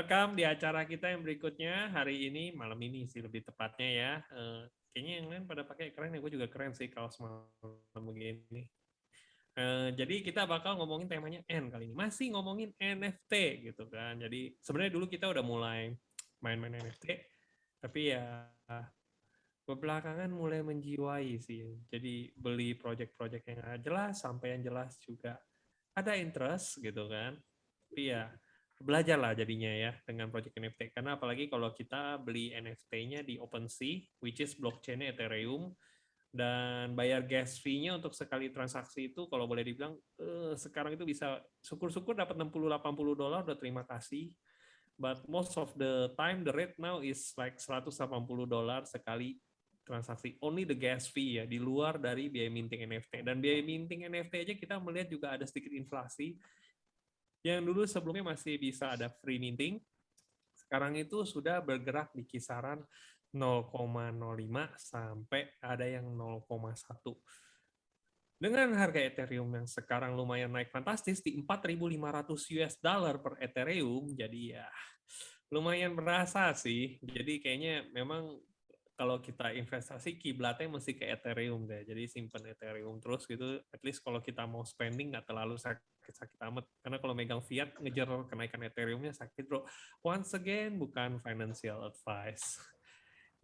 welcome di acara kita yang berikutnya hari ini, malam ini sih lebih tepatnya ya. Kayaknya yang lain pada pakai keren ya, gue juga keren sih kaos malam begini. Jadi kita bakal ngomongin temanya N kali ini. Masih ngomongin NFT gitu kan. Jadi sebenarnya dulu kita udah mulai main-main NFT, tapi ya belakangan mulai menjiwai sih. Jadi beli project-project yang nggak jelas sampai yang jelas juga ada interest gitu kan. Tapi ya belajar lah jadinya ya dengan project NFT. Karena apalagi kalau kita beli NFT-nya di OpenSea, which is blockchain-nya Ethereum, dan bayar gas fee-nya untuk sekali transaksi itu kalau boleh dibilang sekarang itu bisa syukur-syukur dapat $60-80 udah terima kasih. But most of the time the rate now is like $180 sekali transaksi. Only the gas fee ya, di luar dari biaya minting NFT. Dan biaya minting NFT aja kita melihat juga ada sedikit inflasi. Yang dulu sebelumnya masih bisa ada free minting, sekarang itu sudah bergerak di kisaran 0,05 sampai ada yang 0,1. Dengan harga Ethereum yang sekarang lumayan naik fantastis di $4.500 per Ethereum, jadi ya lumayan berasa sih. Jadi kayaknya memang kalau kita investasi kiblatnya mesti ke Ethereum deh. Jadi simpan Ethereum terus gitu. At least kalau kita mau spending nggak terlalu sakit amat. Karena kalau megang fiat ngejar kenaikan Ethereum-nya sakit bro. Once again bukan financial advice.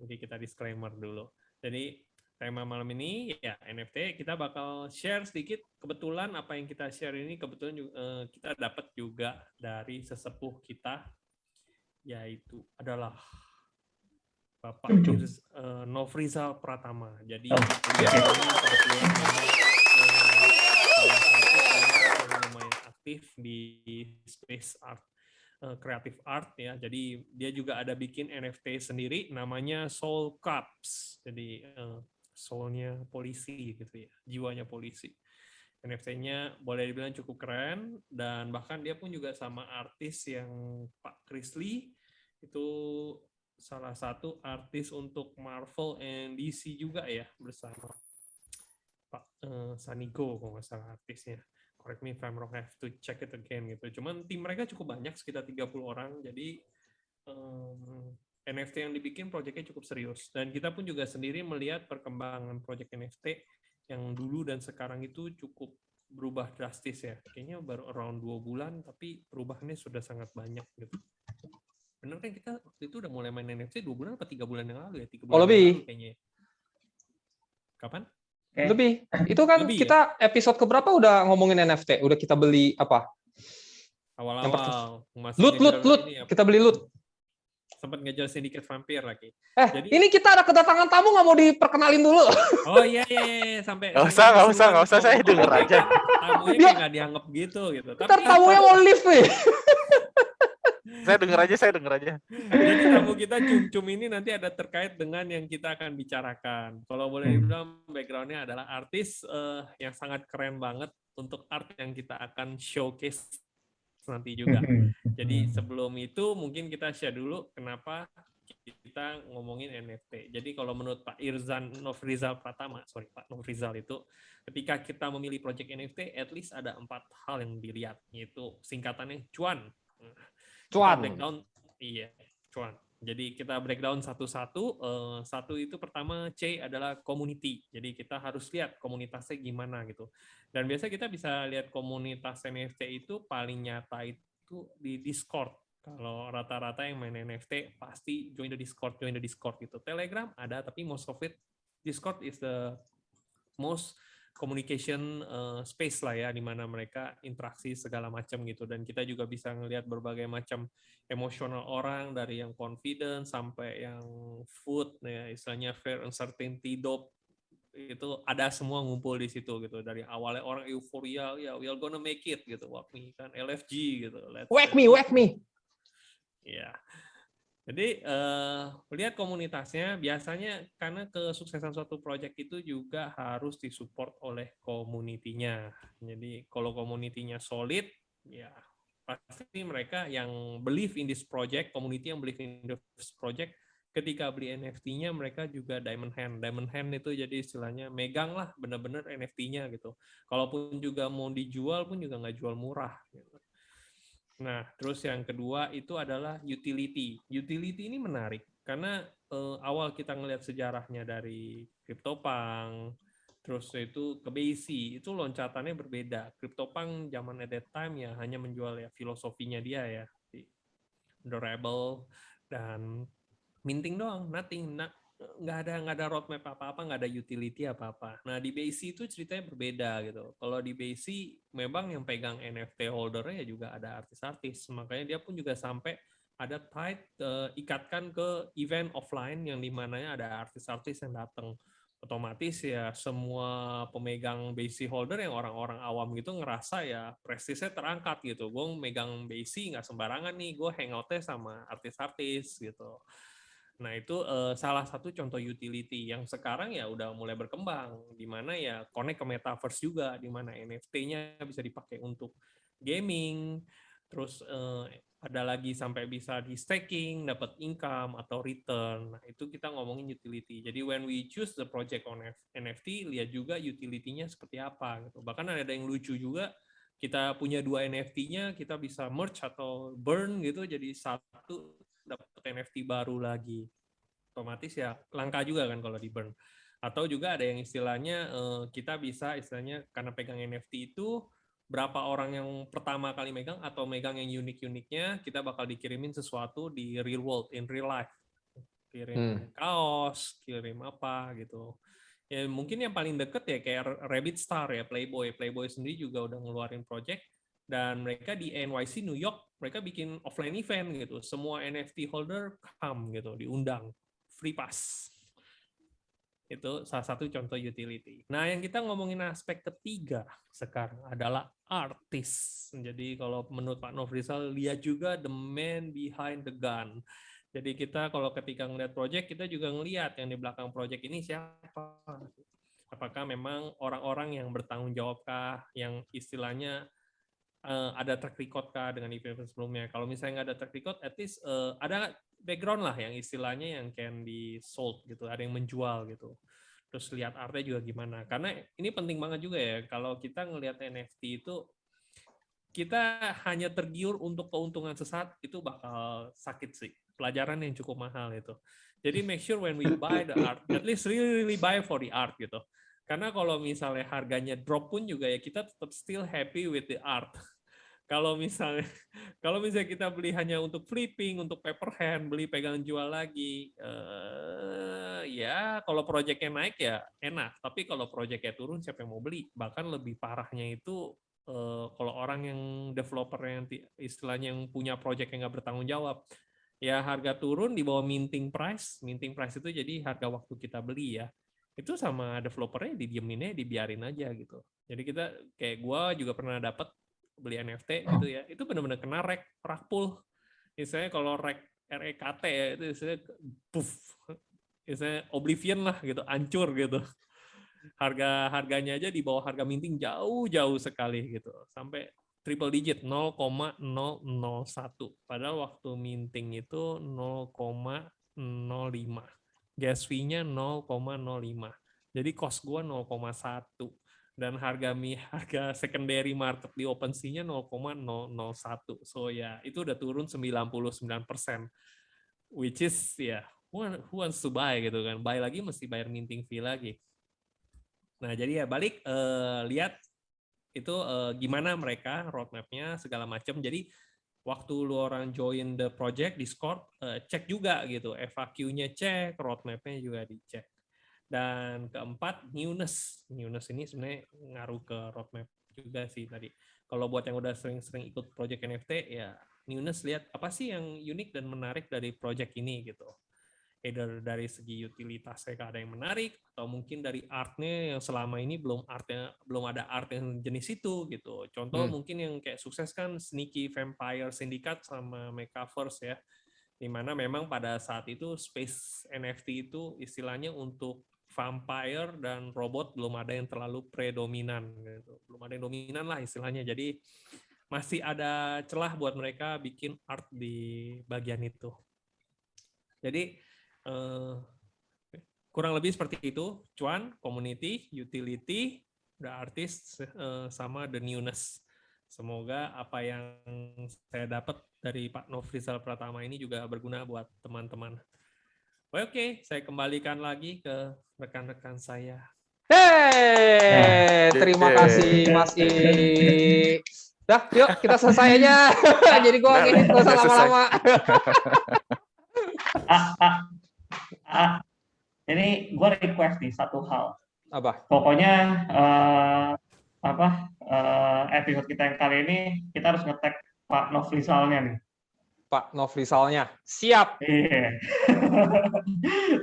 Jadi kita disclaimer dulu. Jadi tema malam ini ya NFT. Kita bakal share sedikit. Kebetulan apa yang kita share ini kebetulan kita dapat juga dari sesepuh kita, yaitu adalah Bapak Nofrizal Pratama. Jadi beliau ini kebetulan salah satu orang yang lumayan aktif di space art, creative art ya. Jadi dia juga ada bikin NFT sendiri, namanya Soul Cups. Jadi soulnya polisi gitu ya, jiwanya polisi. NFT-nya boleh dibilang cukup keren dan bahkan dia pun juga sama artis yang Pak Chris Lee itu salah satu artis untuk Marvel and DC juga ya, bersama Pak Sanigo kalau nggak salah artisnya. Correct me if I'm wrong, I have to check it again gitu. Cuman tim mereka cukup banyak, sekitar 30 orang. Jadi NFT yang dibikin proyeknya cukup serius. Dan kita pun juga sendiri melihat perkembangan proyek NFT yang dulu dan sekarang itu cukup berubah drastis ya. Kayaknya baru around 2 bulan, tapi perubahannya sudah sangat banyak gitu. Bener kan kita waktu itu udah mulai main NFT 2 bulan atau 3 bulan yang lalu ya? 3 bulan lebih. yang lalu kayaknya. Kapan? Lebih. Itu kan lebih, kita ya? Episode keberapa udah ngomongin NFT? Udah kita beli apa? Awal-awal. Loot. Kita beli loot. Sempat ngejar Syndicate Vampire lagi. Jadi, ini kita ada kedatangan tamu, nggak mau diperkenalin dulu? Oh iya. Sampai nggak usah, saya denger aja. Tamunya kayak nggak dianggap gitu. Tapi tamunya mau live nih. Saya denger aja. Jadi tamu kita cum-cum ini nanti ada terkait dengan yang kita akan bicarakan. Kalau boleh dibilang background-nya adalah artis yang sangat keren banget untuk art yang kita akan showcase nanti juga. Jadi sebelum itu mungkin kita share dulu kenapa kita ngomongin NFT. Jadi kalau menurut Pak Irzan Nofrizal Pratama, Pak Nofrizal itu, ketika kita memilih project NFT, at least ada 4 hal yang dilihat, yaitu singkatannya cuan. Kita breakdown, cuan. Jadi kita breakdown satu-satu. Satu itu pertama C adalah community. Jadi kita harus lihat komunitasnya gimana gitu. Dan biasa kita bisa lihat komunitas NFT itu paling nyata itu di Discord. Kalau rata-rata yang main NFT pasti join the Discord gitu. Telegram ada, tapi most of it Discord is the most communication space lah ya, di mana mereka interaksi segala macam gitu. Dan kita juga bisa ngelihat berbagai macam emosional orang, dari yang confident sampai yang food ya, istilahnya fear, uncertainty, dope, itu ada semua ngumpul di situ gitu. Dari awalnya orang euforia, ya we are gonna make it gitu, wak me kan, LFG gitu. Wake me. Ya. Jadi lihat komunitasnya, biasanya karena kesuksesan suatu proyek itu juga harus disupport oleh komunitinya. Jadi kalau komunitinya solid, ya pasti mereka yang believe in this project, community yang believe in this project, ketika beli NFT-nya mereka juga diamond hand. Diamond hand itu jadi istilahnya megang lah benar-benar NFT-nya gitu. Kalaupun juga mau dijual pun juga nggak jual murah. Gitu. Nah, terus yang kedua itu adalah utility. Utility ini menarik karena awal kita ngelihat sejarahnya dari CryptoPunk, terus itu ke BAYC, itu loncatannya berbeda. CryptoPunk zaman at that time ya hanya menjual ya filosofinya dia ya, durable dan minting doang, nothing, nggak ada roadmap apa-apa, nggak ada utility apa-apa. Nah di BAYC itu ceritanya berbeda gitu. Kalau di BAYC memang yang pegang NFT holdernya ya juga ada artis-artis, makanya dia pun juga sampai ada ikatkan ke event offline yang dimana ada artis-artis yang datang. Otomatis ya semua pemegang BAYC holder yang orang-orang awam gitu ngerasa ya prestisnya terangkat gitu. Gue megang BAYC nggak sembarangan nih, gue hangoutnya sama artis-artis gitu. Nah, itu salah satu contoh utility yang sekarang ya udah mulai berkembang, di mana ya connect ke metaverse juga, di mana NFT-nya bisa dipakai untuk gaming, terus ada lagi sampai bisa di staking, dapat income atau return. Nah, itu kita ngomongin utility. Jadi when we choose the project on NFT, lihat juga utility-nya seperti apa gitu. Bahkan ada yang lucu juga, kita punya 2 NFT-nya, kita bisa merge atau burn gitu jadi satu, dapat NFT baru lagi. Otomatis ya langka juga kan kalau di burn. Atau juga ada yang istilahnya kita bisa istilahnya karena pegang NFT itu berapa orang yang pertama kali megang atau megang yang unik-uniknya, kita bakal dikirimin sesuatu di real world, in real life. Kirim kaos, kirim apa gitu. Ya mungkin yang paling deket ya kayak Rabbit Star ya, Playboy. Playboy sendiri juga udah ngeluarin project dan mereka di NYC New York mereka bikin offline event gitu. Semua NFT holder come gitu, diundang. Free pass. Itu salah satu contoh utility. Nah, yang kita ngomongin aspek ketiga sekarang adalah artis. Jadi kalau menurut Pak Nofrizal, lihat juga the man behind the gun. Jadi kita kalau ketika ngeliat project, kita juga ngelihat yang di belakang project ini siapa. Apakah memang orang-orang yang bertanggung jawabkah, yang istilahnya ada track record kah dengan event sebelumnya. Kalau misalnya nggak ada track record, at least ada background lah yang istilahnya yang can be sold gitu, ada yang menjual gitu. Terus lihat artnya juga gimana. Karena ini penting banget juga ya, kalau kita ngelihat NFT itu, kita hanya tergiur untuk keuntungan sesaat, itu bakal sakit sih. Pelajaran yang cukup mahal itu. Jadi make sure when we buy the art, at least really buy for the art gitu. Karena kalau misalnya harganya drop pun juga ya kita tetap still happy with the art. Kalau misalnya kita beli hanya untuk flipping, untuk paper hand, beli pegang jual lagi, ya kalau proyeknya naik ya enak. Tapi kalau proyeknya turun siapa yang mau beli? Bahkan lebih parahnya itu kalau orang yang developer yang istilahnya yang punya proyek yang nggak bertanggung jawab, ya harga turun di bawah minting price. Minting price itu jadi harga waktu kita beli ya. Itu sama developernya didieminnya, dibiarin aja gitu. Jadi kita kayak gue juga pernah dapat beli NFT gitu ya, itu benar-benar kena rag pool. Misalnya kalau rag REKT ya, itu misalnya puff, misalnya Oblivion lah gitu, hancur gitu. Harganya aja di bawah harga minting jauh sekali gitu, sampai triple digit 0,001. Padahal waktu minting itu 0,05. Gas fee-nya 0,05. Jadi cost gua 0,1. Dan harga secondary market di OpenSea-nya 0,001. So ya, itu udah turun 99%. Which is ya, who wants to buy gitu kan. Buy lagi mesti bayar minting fee lagi. Nah, jadi ya balik lihat itu gimana mereka roadmap-nya segala macam. Jadi waktu lu orang join the project Discord, cek juga gitu, FAQ-nya cek, roadmap-nya juga dicek. Dan keempat, newness. Newness ini sebenarnya ngaruh ke roadmap juga sih tadi. Kalau buat yang udah sering-sering ikut project NFT, ya newness lihat apa sih yang unik dan menarik dari project ini gitu. Either dari segi utilitasnya ada yang menarik, atau mungkin dari artnya yang selama ini belum ada art yang jenis itu gitu. Contoh mungkin yang kayak sukses kan Sneaky Vampire Syndicate sama Metaverse ya, dimana memang pada saat itu space NFT itu istilahnya untuk vampire dan robot belum ada yang terlalu predominan gitu. Belum ada yang dominan lah istilahnya. Jadi masih ada celah buat mereka bikin art di bagian itu. Jadi kurang lebih seperti itu. Cuan, community, utility, the artist, sama the newness. Semoga apa yang saya dapat dari Pak Nofrizal Pratama ini juga berguna buat teman-teman. Oke, saya kembalikan lagi ke rekan-rekan saya. Terima kasih Mas I. Dah, yuk kita selesai aja. Jadi gue ngedit gak usah lama-lama. Ini gue request nih satu hal. Apa? Pokoknya episode kita yang kali ini kita harus nge-tag Pak Nofrizalnya nih. Pak Nofrizalnya. Siap. Iya.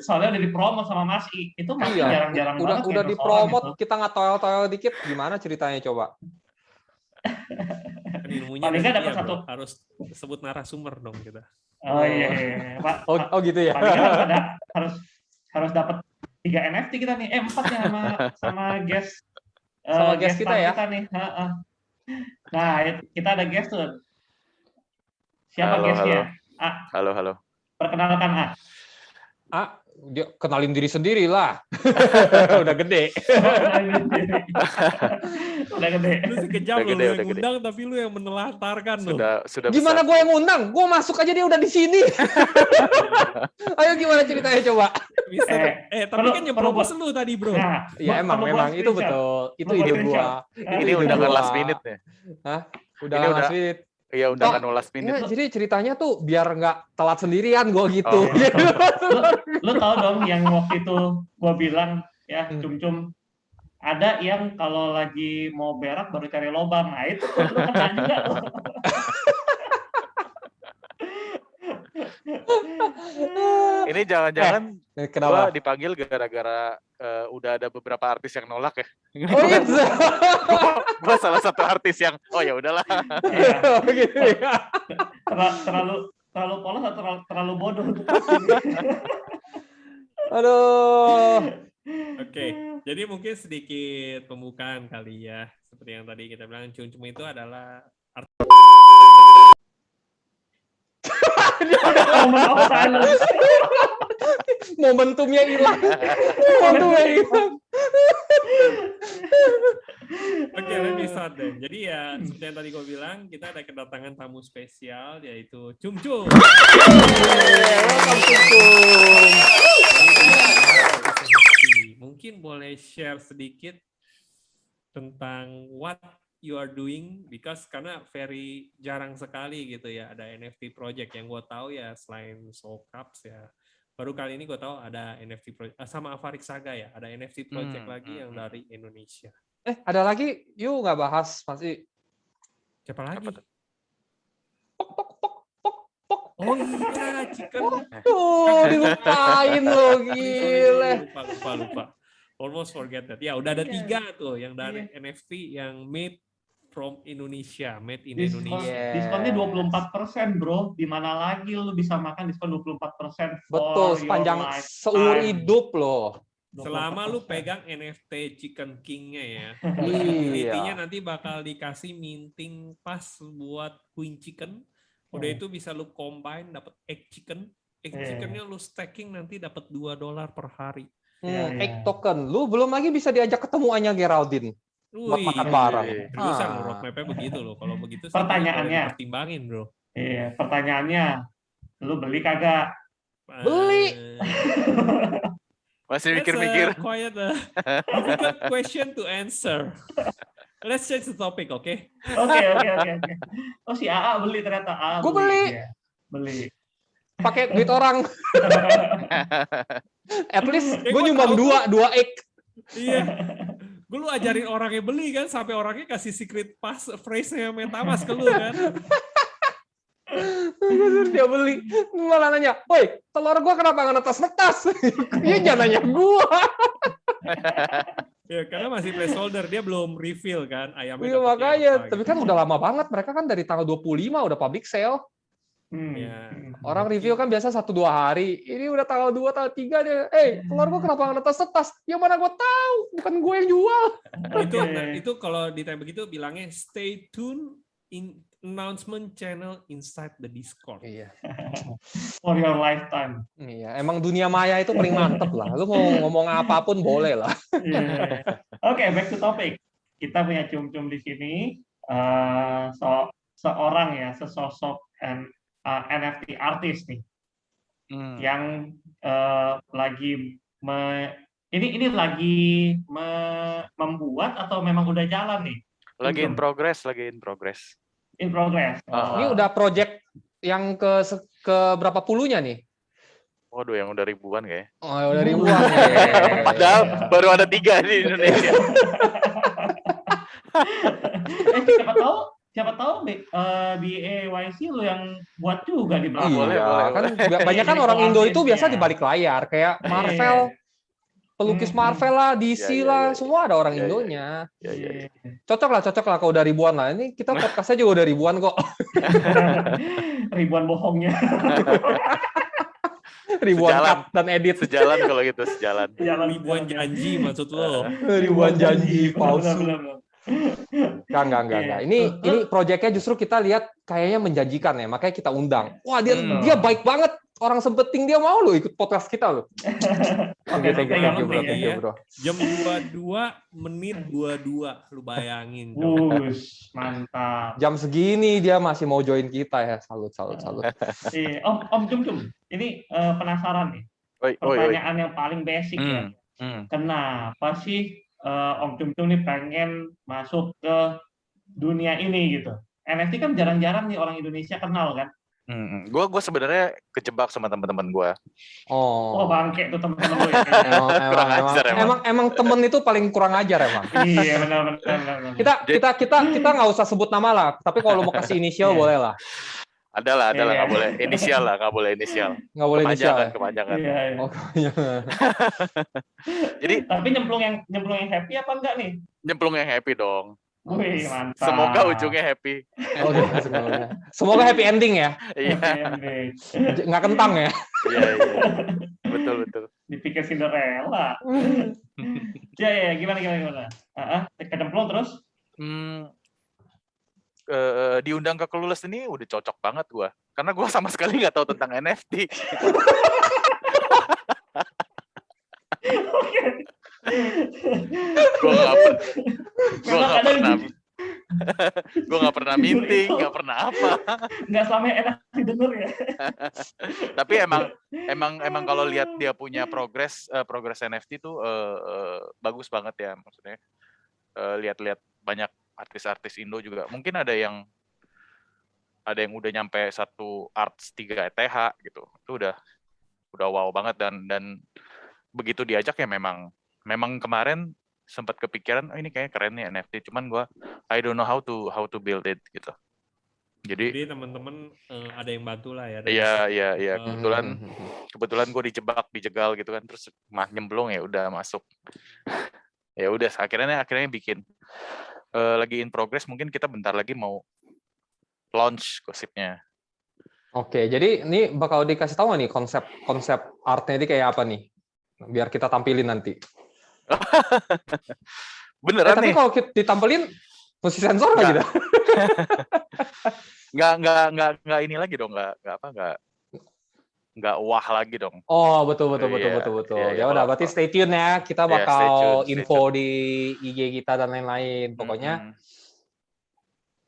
Soalnya udah dipromot sama Mas I. Itu masih jarang-jarang banget. Udah dipromot, kita nggak toel-toel dikit. Gimana ceritanya coba? Ilmunya paling nggak dapat satu. Harus sebut narasumber dong kita. Oh iya. Pak. Oh gitu ya. Paling nggak harus dapat 3 NFT kita nih. 4 ya sama guest. Sama guest kita ya. Kita nih. Nah, kita ada guest tuh. Siapa guestnya? Halo. Perkenalkan Dia kenalin diri sendiri lah. Udah gede. Udah gede. Lu sekejap lu yang ngundang tapi lu yang menelantarkan lu. Sudah Gimana gue yang ngundang? Gue masuk aja dia udah di sini. Ayo gimana ceritanya coba? Bisa. Tapi kan yang propose lu tadi, Bro. Ya emang itu betul. Itu ide gua. Ini undangan last minute ya. Hah? Undangan last minute. Iya, undangan last minute. Ya, jadi ceritanya tuh biar nggak telat sendirian gue gitu. Lu tahu dong yang waktu itu gue bilang ya, cum-cum ada yang kalau lagi mau berak baru cari lobang. Nah itu lu kena juga. Ini jangan-jangan kenapa? gua dipanggil gara-gara udah ada beberapa artis yang nolak ya. Oh gitu. Gua salah satu artis yang ya udahlah. Iya. Gitu ya. Terlalu polos atau terlalu bodoh. Aduh. Oke, jadi mungkin sedikit pembukaan kali ya. Seperti yang tadi kita bilang, cum-cum itu adalah Momentumnya hilang. Oke, let me start deh. Jadi ya, seperti yang tadi gue bilang, kita ada kedatangan tamu spesial, yaitu Cum-cum. Welcome Cum-cum. Mungkin boleh share sedikit tentang what you are doing, because karena very jarang sekali gitu ya ada NFT project yang gue tahu ya, selain Soul Cups ya. Baru kali ini gue tahu ada NFT project sama Avarik Saga ya, ada NFT project lagi yang dari Indonesia. Ada lagi? Yuk nggak bahas masih. Siapa lagi? Pok. Oh iya, Chicken. Dilupain lo, gile. Lupa. Almost forget that. Ya, udah ada 3 tuh yang dari NFT yang made from Indonesia, made in Indonesia. Diskonnya 24%, bro. Di mana lagi lu bisa makan diskon 24%? Betul, sepanjang seumur hidup loh. Selama lu pegang NFT Chicken King-nya ya. Iya. Intinya nanti bakal dikasih minting pas buat Queen Chicken. Udah itu bisa lu combine dapat egg chicken. Egg chickennya lu stacking nanti dapat $2 per hari. Egg token. Lu belum lagi bisa diajak ketemu Anya Geraldine. Buat makan bareng. Seriusan lo roadmap-nya begitu loh. Kalau begitu sih pertanyaannya pertimbangin, bro. Iya, pertanyaannya lu beli kagak? Beli. Masih mikir-mikir. Quiet difficult question to answer. Let's change the topic, oke? Oke. Oh, si AA beli ternyata. Gue beli. Beli. Pakai duit orang. At least gue nyumbang 2 egg. Iya. Gue lu ajarin orangnya beli kan, sampai orangnya kasih secret phrase-nya MetaMask ke lu kan. Dia beli, malah nanya, woi, telur gua kenapa nggak netas-netas? Iya, jangan nanya gua. Ya, karena masih placeholder, dia belum reveal kan ayamnya. Iya, makanya, apa, tapi gitu. kan udah lama banget, mereka kan dari tanggal 25 udah public sale. Ya. Orang review kan biasa 1-2 hari. Ini udah tanggal 2, tanggal 3 dia. Telur gua kenapa nggak netas-netas? Ya mana gua tahu, bukan gue yang jual. Itu kalau ditanya begitu bilangnya stay tune in announcement channel inside the Discord. Iya. For your lifetime. Iya, emang dunia maya itu paling mantep lah. Lu mau ngomong apapun boleh lah. Oke, back to topic. Kita punya cum-cum di sini. seorang ya, sesosok NFT artis nih yang lagi ini lagi membuat atau memang udah jalan nih? Lagi in progress. In progress. Ini udah project yang ke berapa puluhnya nih? Waduh, yang udah ribuan kayaknya. Oh, udah ribuan. Ya. Padahal baru ada 3 di Indonesia. Siapa tahu di AYC lu yang buat juga di Iya, boleh. kan banyak kan orang Indo itu biasa di balik layar, kayak Marvel, pelukis Marvel lah, DC lah, semua ada orang Indonya. Ya. Cocok lah kalau udah ribuan lah. Ini kita podcastnya juga udah ribuan kok. Ribuan bohongnya. Ribuan cut dan edit. Sejalan kalau gitu, sejalan. Ribuan janji maksud lo. Ribuan janji palsu. Benar. Enggak. Ini proyeknya justru kita lihat kayaknya menjanjikan ya, makanya kita undang. Wah, dia baik banget. Orang sempeting dia mau lo ikut podcast kita lo. Oke, thank you, bro. Jam 22:22 lu bayangin. Mantap. Jam segini dia masih mau join kita ya. Salut. Om Cum. Ini penasaran nih. Pertanyaan yang paling basic ya. Kenapa sih Om Cum nih pengen masuk ke dunia ini gitu? NFT kan jarang-jarang nih orang Indonesia kenal kan? Gue sebenarnya kejebak sama teman-teman gue. Oh bangke tuh teman-teman gue. Emang temen itu paling kurang ajar emang. Iya benar. Kita nggak usah sebut nama lah. Tapi kalau mau kasih inisial boleh lah. Adalah nggak boleh inisial lah, nggak boleh inisial. Nggak boleh inisial. Kepanjangan. Iya. Oh, kepanjangan. Jadi tapi nyemplung yang happy apa enggak nih? Nyemplung yang happy dong. Wih, mantap. Semoga ujungnya happy. Semoga happy ending ya. Iya. Nggak kentang ya. Iya. Betul. Dipikir Cinderella. Ya, gimana? Kecemplung terus? Diundang ke Clueless ini udah cocok banget gue. Karena gue sama sekali nggak tahu tentang NFT. Gue nggak pernah minting, nggak pernah apa. Nggak selama enak didengar ya. Tapi emang kalau lihat dia punya progres NFT tuh bagus banget ya, maksudnya. Lihat banyak artis-artis Indo juga. Mungkin ada yang udah nyampe 1 arts 3 ETH gitu. Itu udah wow banget dan begitu diajak ya memang kemarin sempat kepikiran ini kayaknya keren nih NFT, cuman I don't know how to build it gitu. Jadi teman-teman ada yang bantu lah ya. Iya. Kebetulan gue dijegal gitu kan, terus nyemplung ya udah masuk. Ya udah akhirnya bikin lagi in progress, mungkin kita bentar lagi mau launch gosipnya. Oke, jadi ini bakal dikasih tahu nggak nih konsep artnya ini kayak apa nih? Biar kita tampilin nanti. Beneran tapi nih. Kalau kita ditampilin mesti sensor nggak gitu? Nggak ini lagi dong, nggak wah lagi dong. Oh betul. Ya udah, berarti stay tune ya. Kita bakal info di IG kita dan lain-lain. Pokoknya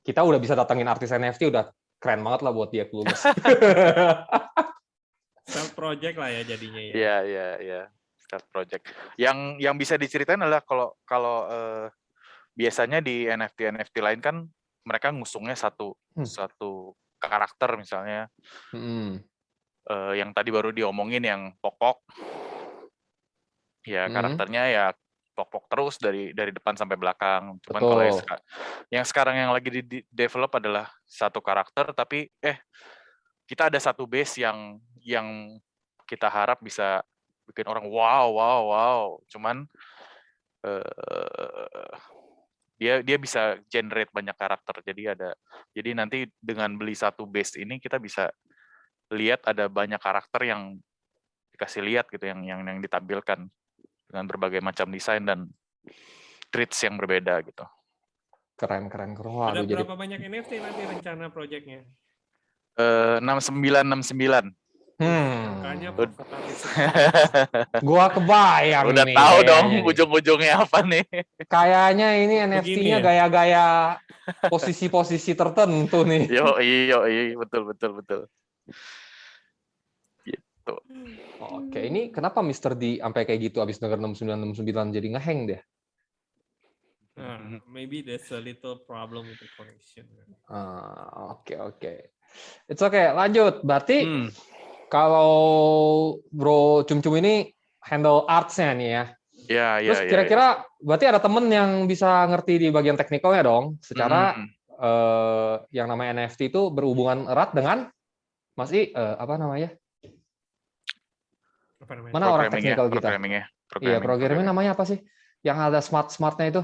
kita udah bisa datangin artis NFT, udah keren banget lah buat dia Clueless. Self project lah ya jadinya ya. Iya. Self project. Yang bisa diceritain adalah kalau biasanya di NFT lain kan mereka ngusungnya satu karakter misalnya. Yang tadi baru diomongin yang pokok. Ya karakternya ya pokok terus dari depan sampai belakang. Cuman kalau yang sekarang yang lagi di develop adalah satu karakter, tapi kita ada satu base yang kita harap bisa bikin orang wow. Cuman dia bisa generate banyak karakter. Jadi nanti dengan beli satu base ini kita bisa lihat ada banyak karakter yang dikasih lihat gitu, yang ditampilkan dengan berbagai macam desain dan treats yang berbeda gitu. Keren. Wah, ada berapa banyak NFT nanti rencana proyeknya? 69. Makanya Gua kebayang udah nih. Udah tahu dong ujung-ujungnya apa nih. Kayaknya ini NFT-nya gaya-gaya posisi-posisi tertentu nih. Iya, betul. Gitu. Oke, ini kenapa Mr. D sampai kayak gitu abis denger 6969 jadi ngehang dia? Maybe there's a little problem with the connection. Oke. It's okay, lanjut. Berarti kalau Bro Cum-Cum ini handle arts-nya nih ya. Terus kira-kira berarti ada temen yang bisa ngerti di bagian teknikalnya dong. Secara yang namanya NFT itu berhubungan erat dengan apa namanya? Mana orang teknikal kita? Iya, programming namanya apa sih? Yang ada smartnya itu?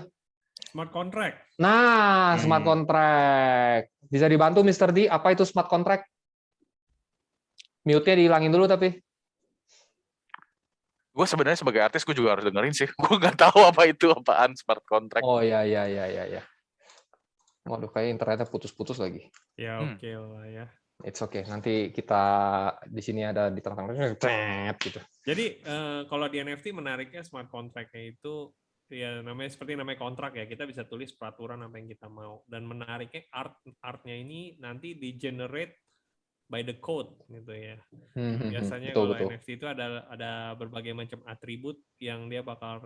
Smart contract. Nah, smart contract. Bisa dibantu Mr. D, apa itu smart contract? Mute-nya dihilangin dulu tapi. Gue sebenarnya sebagai artis gue juga harus dengerin sih. Gue nggak tahu apaan smart contract. Oh iya. Waduh, kayak internetnya putus-putus lagi. Ya oke lah ya. It's okay. Nanti kita di sini ada di tengah-tengah gitu. Jadi kalau di NFT menariknya smart contract-nya itu ya namanya kontrak ya. Kita bisa tulis peraturan apa yang kita mau, dan menariknya artnya ini nanti di generate by the code gitu ya. Biasanya kalau NFT itu ada berbagai macam atribut yang dia bakal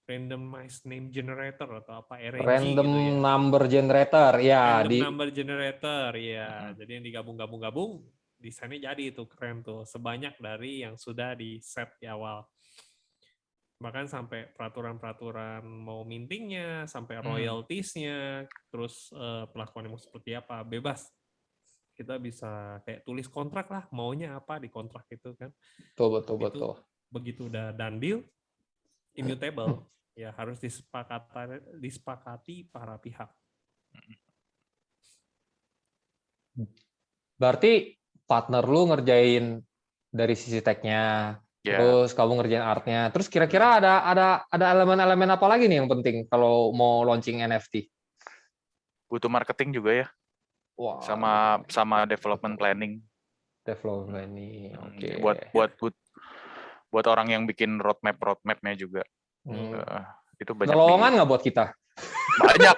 randomized name generator atau apa RNG random gitu ya. Number generator ya. Number generator ya. Jadi yang digabung-gabung desainnya jadi itu keren tuh. Sebanyak dari yang sudah di set di awal. Bahkan sampai peraturan-peraturan mau mintingnya, sampai royaltiesnya, terus pelakuannya mau seperti apa, bebas. Kita bisa kayak tulis kontrak lah, maunya apa di kontrak itu kan. Betul. Begitu udah done deal, immutable. Ya harus disepakati para pihak. Berarti partner lu ngerjain dari sisi tech-nya, terus kamu ngerjain art-nya. Terus kira-kira ada elemen-elemen apa lagi nih yang penting kalau mau launching NFT? Butuh marketing juga ya. Wow. Sama development planning. Oke. Buat orang yang bikin roadmap-nya juga. Itu banyak. Lowongan nggak buat kita? Banyak.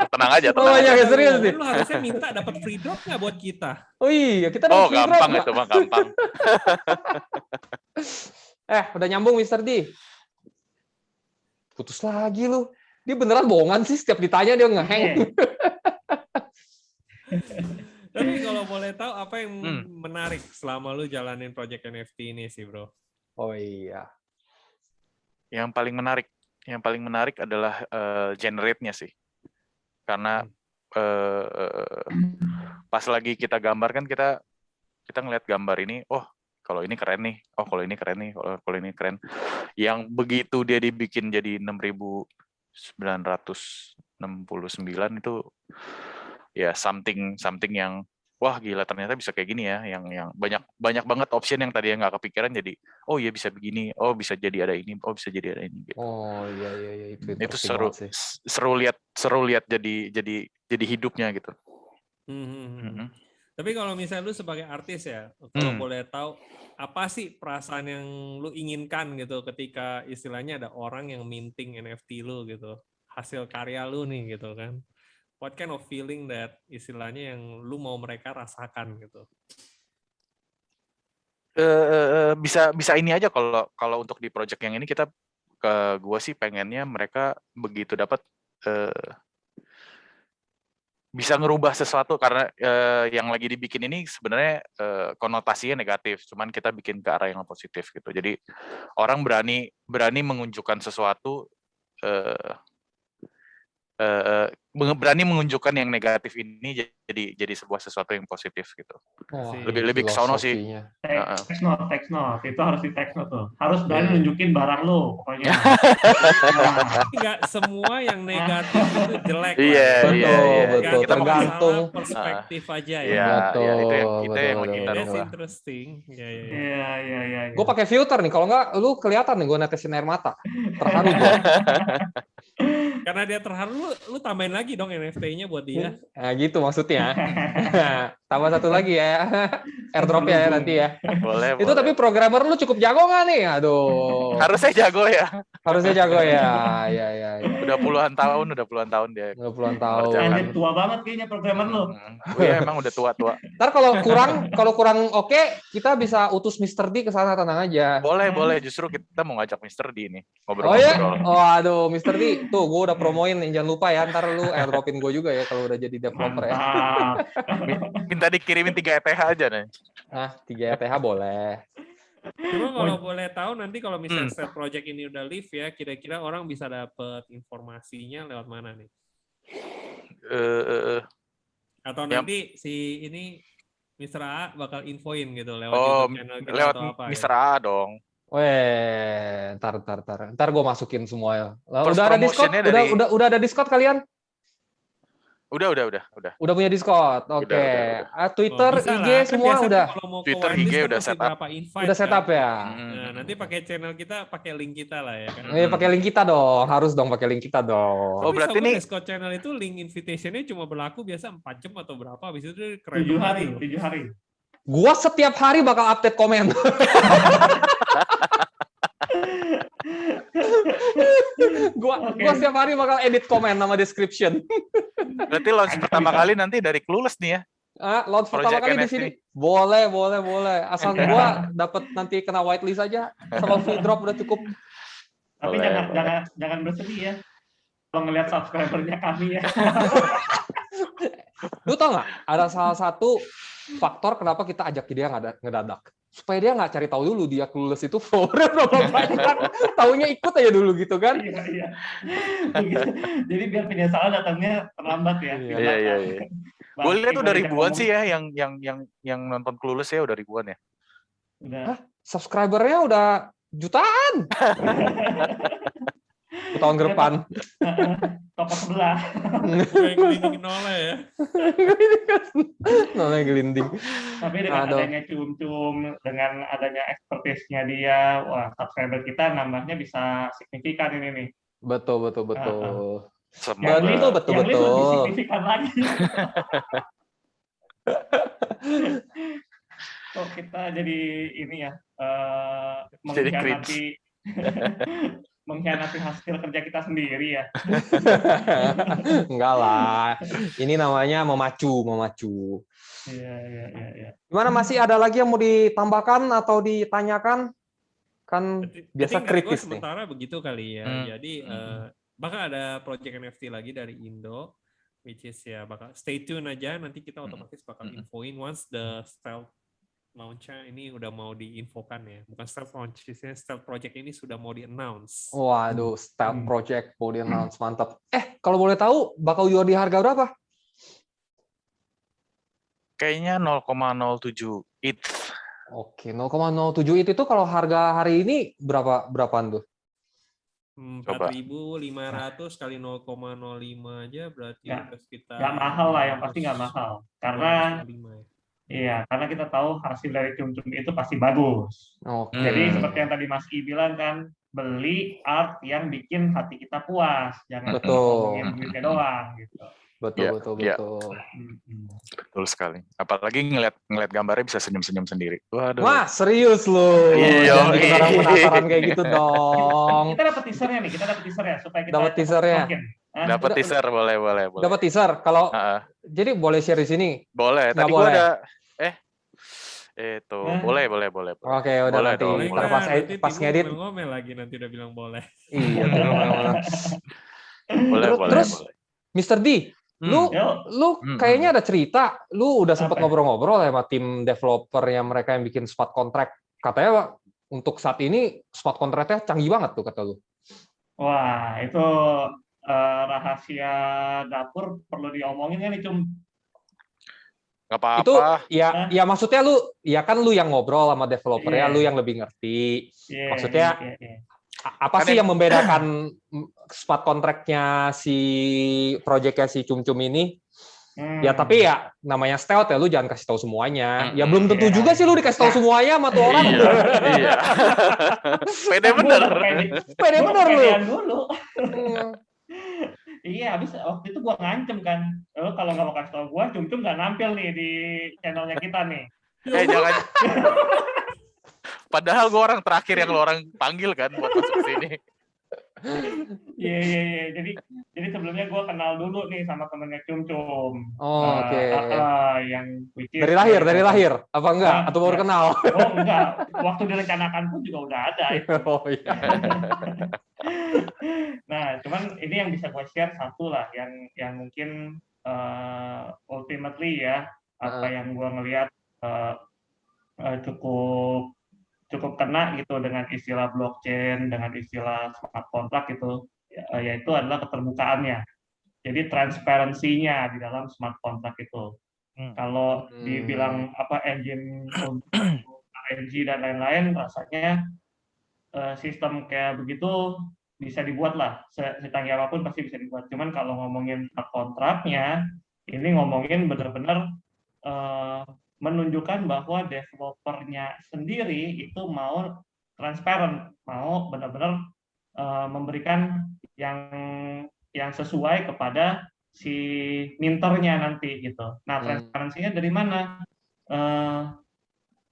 Tenang aja. Banyak ya, serius nih. Lu harusnya minta dapat free drop nggak buat kita? Oh iya, kita dapat free drop. Gampang itu mah, gampang. Udah nyambung Mr. D. Putus lagi lu. Dia beneran bohongan sih, setiap ditanya dia ngehang. Tapi kalau boleh tahu apa yang menarik selama lu jalanin project NFT ini sih, Bro? Oh iya. Yang paling menarik adalah generate-nya sih. Karena pas lagi kita gambar kan kita ngeliat gambar ini, kalau ini keren nih, kalau ini keren nih, kalau ini keren. Yang begitu dia dibikin jadi 6.969 itu ya something yang wah gila, ternyata bisa kayak gini ya, yang banyak banget option yang tadi nggak kepikiran jadi iya bisa begini, bisa jadi ada ini, bisa jadi ada ini gitu. Oh iya itu seru lihat jadi hidupnya gitu. Tapi kalau misalnya lu sebagai artis ya, kalau boleh tahu apa sih perasaan yang lu inginkan gitu ketika istilahnya ada orang yang minting NFT lu gitu, hasil karya lu nih gitu kan. What kind of feeling that istilahnya yang lu mau mereka rasakan gitu? Bisa ini aja kalau untuk di project yang ini gua sih pengennya mereka begitu dapat bisa ngerubah sesuatu, karena yang lagi dibikin ini sebenarnya konotasinya negatif, cuman kita bikin ke arah yang positif gitu. Jadi orang berani mengunjukkan sesuatu, berani menunjukkan yang negatif ini jadi sebuah sesuatu yang positif gitu. Lebih ke sono sih. Text note itu harus di text note tuh. Harus berani nunjukin barang lo pokoknya. Enggak semua yang negatif itu jelek. Iya. Betul. Kita tergantung perspektif aja ya. Iya, itu yang lagi kita That's rubah. interesting. Iya. Gue pakai filter nih, kalau nggak lu kelihatan nih gue netesin air mata. Terharu gue. Karena dia terharu, lu tambahin lagi dong NFT-nya buat dia. Nah, gitu maksudnya. Tambah satu lagi ya. Airdrop ya nanti ya. Boleh. Itu tapi programmer lu cukup jago nggak nih? Aduh. Harusnya jago ya. Harusnya jago ya. Iya. Udah puluhan tahun dia. Udah puluhan tahun. Anjir, tua banget kayaknya programmer lo. Iya, emang udah tua. Ntar kalau kurang oke, kita bisa utus Mr. D ke sana, tenang aja. Boleh. Justru kita mau ngajak Mr. D nih ngobrol-ngobrol. Oh ya? Oh aduh, Mr. D, tuh gue udah promoin, jangan lupa ya, ntar lu airdropin gue juga ya kalau udah jadi developer ya. Minta dikirimin 3 ETH aja nih. 3 ETH boleh. Cuma kalau boleh tahu nanti kalau misalnya set project ini udah live ya, kira-kira orang bisa dapat informasinya lewat mana nih? Atau nanti si ini Mr. A bakal infoin gitu lewat YouTube channel kita lewat atau apa? Mr. A dong. Weh, ntar gue masukin semua ya. Udah ada Discord? Udah ada Discord kalian? Udah. Udah punya Discord. Oke. Twitter, IG semua udah. Twitter, IG udah setup. Udah setup ya. Nah, nanti pakai channel kita, pakai link kita lah ya kan. Pakai link kita dong. Harus dong pakai link kita dong. Oh, berarti nih Discord channel itu link invitation-nya cuma berlaku biasa 4 jam atau berapa? Habis itu keren. 7 hari. Gua setiap hari bakal update komen. Gua setiap hari bakal edit komen sama description. Berarti launch pertama kali nanti dari Clueless nih ya? Launch pertama kali NFT. Di sini. Boleh. Asal gua dapat nanti kena whitelist aja, sama free drop udah cukup. Tapi jangan bersedih ya. Kalau ngelihat subscribernya kami ya. Lu tau nggak? Ada salah satu faktor kenapa kita ajak dia ngedadak. Supaya dia nggak cari tahu dulu dia Clueless itu follower berapa banyak. Taunya ikut aja dulu gitu kan. Iya. Jadi biar penyesalan datangnya terlambat ya. Iya. Gue lihat udah ribuan sih ya yang nonton Clueless ya, udah ribuan ya. Udah. Subscribernya udah jutaan. Tahun ke depan. Toko sebelah. Gelinding nolnya ya. Nolnya gelinding. Tapi dengan adanya Cum-Cum, dengan adanya expertise-nya dia, wah subscriber kita nambahnya bisa signifikan ini nih. Betul. Yang lebih signifikan lagi. Kok kita jadi ini ya, mengkhianati hasil kerja kita sendiri ya. Enggak lah. Ini namanya memacu. Iya. Gimana, masih ada lagi yang mau ditambahkan atau ditanyakan? Kan biasa kritis nih. Sementara begitu kali ya. Jadi bakal ada project NFT lagi dari Indo, which is ya bakal stay tune aja. Nanti kita otomatis bakal infoin once the stealth launch-nya ini udah mau diinfokan ya. Bukan stealth launch, stealth project ini sudah mau di-announce. Waduh, stealth project mau di-announce, mantap. Kalau boleh tahu, bakal jual di harga berapa? Kayaknya 0,07 ETH. Oke, 0,07 ETH itu kalau harga hari ini berapaan tuh? 4.500 kali 0,05 aja berarti sekitar. Nggak mahal lah, yang pasti nggak mahal. Karena iya, karena kita tahu hasil dari Cum-Cum itu pasti bagus. Jadi seperti yang tadi Mas I bilang kan, beli art yang bikin hati kita puas, jangan ngomongin duitnya doang gitu. Betul. Betul sekali. Apalagi ngeliat gambarnya bisa senyum-senyum sendiri. Waduh. Wah, serius loh. Iya. Orang penasaran kayak gitu dong. Kita dapat teasernya nih, supaya kita dapat teasernya. Dapat teaser, boleh. Dapat teaser. Kalau jadi boleh share di sini. Boleh. Tadi gua ada boleh. Oke, udah boleh nanti. Dong, pas ngedit. Ngomel lagi nanti udah bilang boleh. Iya, boleh. Terus, Mr. D, lu kayaknya ada cerita. Lu udah sempat ngobrol-ngobrol sama tim developer yang mereka yang bikin smart contract. Katanya untuk saat ini smart contract-nya canggih banget tuh kata lu. Wah, itu rahasia dapur perlu diomongin kan nih, Cum? Gak apa-apa. Itu ya maksudnya lu yang ngobrol sama developer ya, lu yang lebih ngerti. Maksudnya apa sih yang membedakan smart contract-nya si project-nya si Cum-Cum ini? Ya tapi ya namanya stealth ya, lu jangan kasih tahu semuanya. Ya belum tentu juga sih lu dikasih tahu semuanya sama tuh orang. Iya. Pede bener lu. Iya, habis waktu itu gua ngancem kan, kalau nggak mau kasih tau gua, Cum-Cum nggak nampil nih di channelnya kita nih. Jangan. Padahal gua orang terakhir yang lo orang panggil kan buat masuk sini. Iya. Jadi sebelumnya gue kenal dulu nih sama temennya Cum. Oke. Yang dari lahir apa enggak? Atau baru kenal? Oh enggak, waktu direncanakan pun juga udah ada itu. Oh iya. Nah, cuman ini yang bisa gue share satu lah, yang mungkin ultimately ya, apa yang gue ngelihat cukup kena gitu dengan istilah blockchain, dengan istilah smart contract gitu, yaitu adalah keterbukaannya. Jadi transparansinya di dalam smart contract itu. Kalau dibilang engine untuk RNG dan lain-lain, rasanya sistem kayak begitu bisa dibuat lah, secanggih apapun pasti bisa dibuat. Cuman kalau ngomongin smart contract-nya, ini ngomongin benar-benar menunjukkan bahwa developernya sendiri itu mau transparent, mau benar-benar memberikan yang sesuai kepada si minternya nanti gitu. Nah, transparansinya dari mana?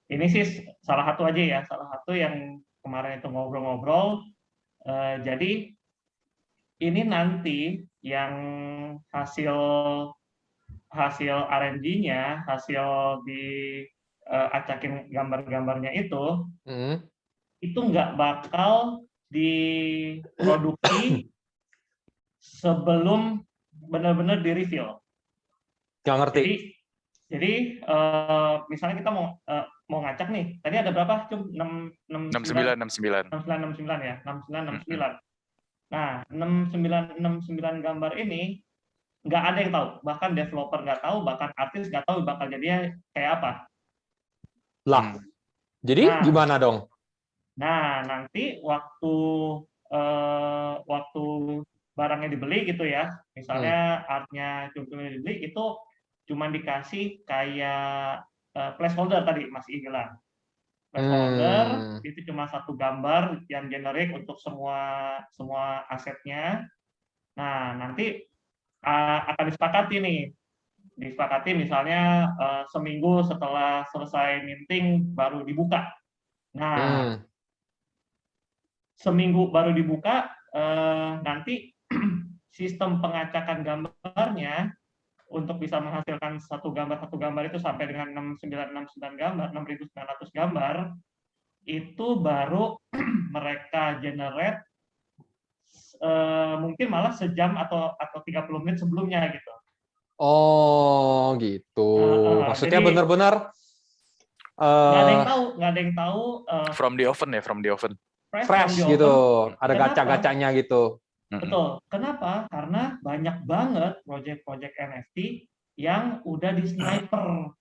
Ini sih salah satu yang kemarin itu ngobrol-ngobrol. Jadi ini nanti yang hasil RNG-nya, hasil acakin gambar-gambarnya itu nggak bakal diproduksi sebelum benar-benar di-reveal. Nggak ngerti. Jadi misalnya kita mau ngacak nih, tadi ada berapa? 69 ya, 69. Nah, 69 gambar ini nggak ada yang tahu, bahkan developer nggak tahu, bahkan artis nggak tahu bakal jadinya kayak apa. Lah, jadi gimana dong? Nah, nanti waktu barangnya dibeli gitu ya, misalnya artnya Cum-Cum dibeli, itu cuma dikasih kayak placeholder tadi Mas I bilang. Placeholder itu cuma satu gambar yang generik untuk semua asetnya. Nah, nanti akan disepakati misalnya seminggu setelah selesai minting baru dibuka. Nah, seminggu baru dibuka, nanti sistem pengacakan gambarnya untuk bisa menghasilkan satu gambar itu sampai dengan 6969 gambar, 6900 gambar, itu baru mereka generate mungkin malah sejam atau 30 menit sebelumnya gitu. Oh, gitu. Maksudnya benar-benar nggak ada yang tahu. From the oven. Fresh gitu. Ada gacha-gacanya gitu. Betul. Kenapa? Karena banyak banget project NFT yang udah di sniper.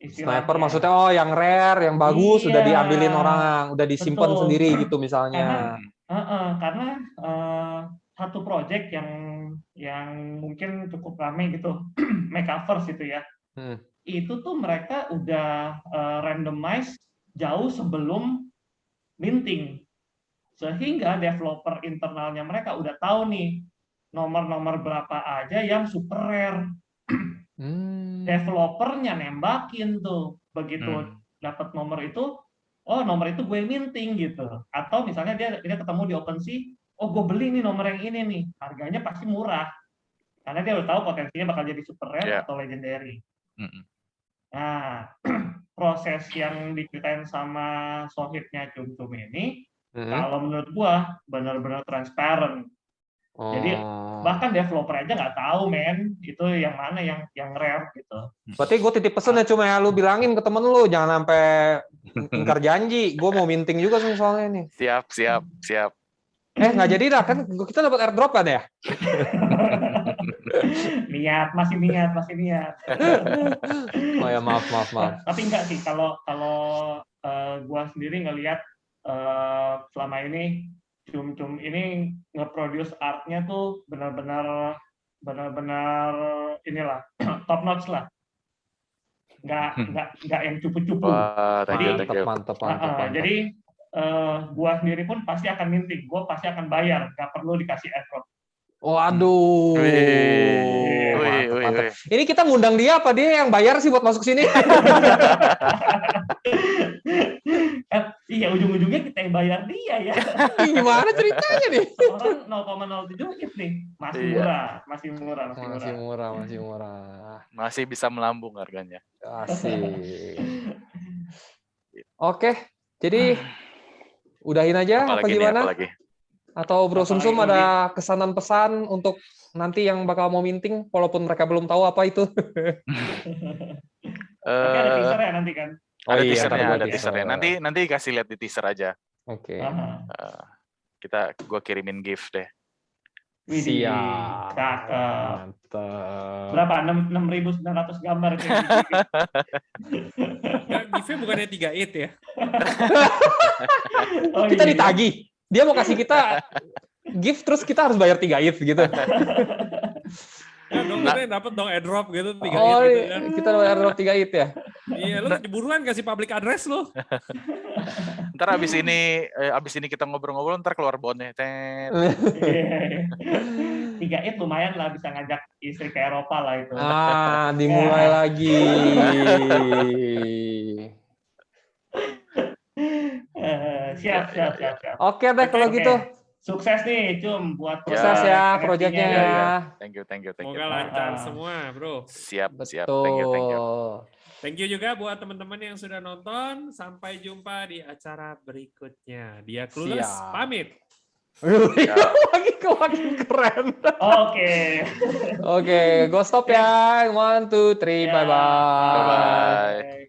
Sniper maksudnya yang rare, yang bagus, udah diambilin orang, udah disimpan sendiri gitu misalnya. Karena satu project yang mungkin cukup ramai gitu, Metaverse itu ya, itu tuh mereka udah randomize jauh sebelum minting, sehingga developer internalnya mereka udah tahu nih nomor-nomor berapa aja yang super rare. Developernya nembakin tuh, begitu dapat nomor itu, oh nomor itu gue minting gitu. Atau misalnya dia ketemu di OpenSea, oh gue beli nih nomor yang ini nih, harganya pasti murah, karena dia udah tahu potensinya bakal jadi super rare atau legendary. Nah, proses yang diceritain sama Sohibnya Cum-Cum ini, kalau menurut gua benar-benar transparent. Jadi bahkan developer aja nggak tahu itu yang mana yang rare gitu. Berarti gue titip pesen ya, cuma ya lu bilangin ke temen lu jangan sampai ingkar janji. Gue mau minting juga soalnya ini. Siap. Nggak jadi dah, kan kita dapat airdrop kan ya? masih niat. Oh ya, maaf. Tapi enggak sih, kalau gua sendiri ngelihat selama ini Cum-Cum ini nge-produce art-nya tuh benar-benar inilah top notch lah. Nggak yang cupu-cupu. Mantap. Jadi gua sendiri pun pasti akan minting, gua pasti akan bayar, nggak perlu dikasih airdrop. Waduh. Mantap. Ini kita ngundang dia apa dia yang bayar sih buat masuk sini? Iya, ujung-ujungnya kita yang bayar dia ya. Gimana ceritanya nih? Orang 0,07 GIF nih, masih murah. Masih bisa melambung harganya. Asik. Oke, jadi udahin aja apa gimana? Apalagi? Atau Bro Sumsum ada kesanan pesan untuk nanti yang bakal mau minting, walaupun mereka belum tahu apa itu. Tapi ada teaser ya nanti kan? Ada teasernya. Nanti kasih lihat di teaser aja. Oke. Gua kirimin GIF deh. Siap. Mantap. Berapa? 6.900 gambar kayak gitu. GIF-nya bukannya 3.8 ya? Kita ditagih. Dia mau kasih kita gift terus kita harus bayar 3.8 gitu. Ya dong, kita dapat dong airdrop gitu 3.8 gitu kan. Kita bayar airdrop 3.8 ya? Iya, lu buruan kasih public address lu. Ntar abis ini kita ngobrol-ngobrol, ntar keluar bonnya. 3.8 lumayan lah, bisa ngajak istri ke Eropa lah itu. Dimulai lagi. Siap. Oke deh kalau gitu. Sukses nih, Cum, buat sukses ya proyeknya ya. Thank you. Semoga lancar semua, Bro. Siap. Thank you. juga buat teman-teman yang sudah nonton. Sampai jumpa di acara berikutnya. Dia Clueless pamit. Makin keren. Oke, go stop ya. 1, 2, 3, bye-bye. Bye-bye.